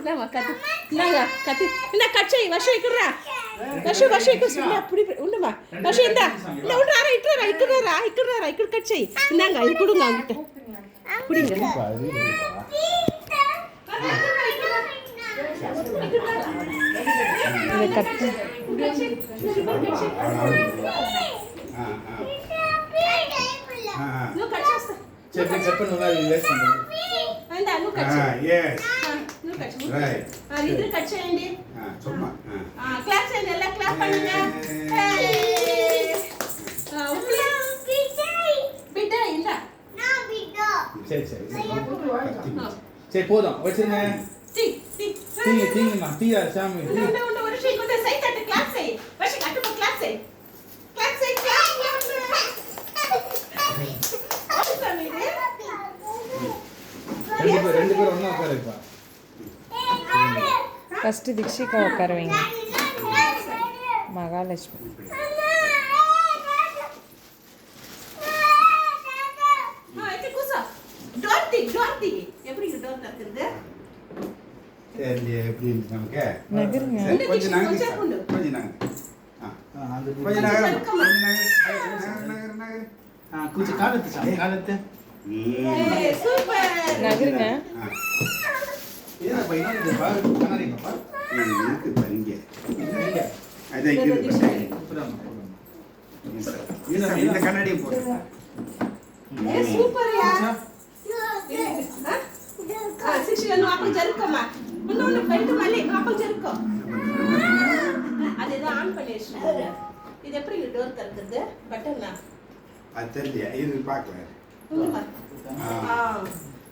இந்தாம்மா கத்தி இந்தாங்க கத்தி இந்த கட் செய் வருஷம் இக்குறா வருஷம் இக்கு சும்மா அப்படி உண்டுமா வருஷம் இந்தா இந்த உண்டுறா இக்குறா இக்கு கட் செய் இந்தாங்க இது கொடுங்க அவங்கிட்ட குடிங்க இந்த கட்டு చెప్పి చెప్పండి ఉన్నది వేసుకోండి అందా ను కట్ yes ను కట్ right ఇది కట్ చేయండి சும்மா క్లాప్ చేయండి எல்லாம் క్లాప్ பண்ணுங்க బిడ్డ ఇందా சரி சரி சரி போதும் வச்சிருங்க தீங்கம்மா தீயா சாமி உண்டு ஒரு ஷேக் உண்டு சை தட்டு கிளாப் செய் வஷி கட்டு போ கிளாப் செய் ரெண்டு பேரும் ஒண்ணா உட்காருப்பா ஃபர்ஸ்ட் தீக்ஷிகா உட்கார வைங்க மகாலட்சுமி டோர்டி எப்படி டோர் தக்குறது சரி எப்படி இருக்கு நமக்கு நகருங்க கொஞ்சம் நகரு கொஞ்சம் நகரு கொஞ்சம் நகரு கொஞ்சம் காலத்து சாமி காலத்து சூப்பர் நகருங்க ஏன்னா பையனா இது பாரு கண்ணாடிங்கப்பா இருக்கு பங்க அத இருக்கு இந்த கண்ணாடியும் போடுங்க சூப்பர் யா சிக்ஷில நோ அப்ப ஜருக்கமா இன்னொன்னு பெயிண்ட் மல்லி நோ அப்ப ஜருக்கோ அதேதான் ஆன் பண்ணிடுச்சு இது எப்படி டோர் திறக்குது பட்டன்னா அது தெரியல இது பார்க்கல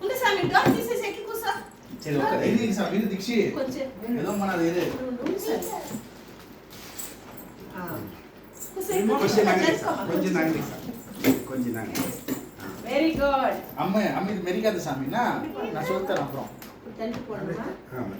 உங்க சாமி டோர் తీసేసి ఎక్కి కూసో சரி ஓகே இது சாமி இது தீக்ஷி కొంచెం ஏதோ மனது இது கொஞ்சம் நகரு வெரி குட் அம்மா இது மெரிக்காத சாமினா நான் சொல்லித்தரேன் அப்புறம் தண்ணி போடணுமா ஆமா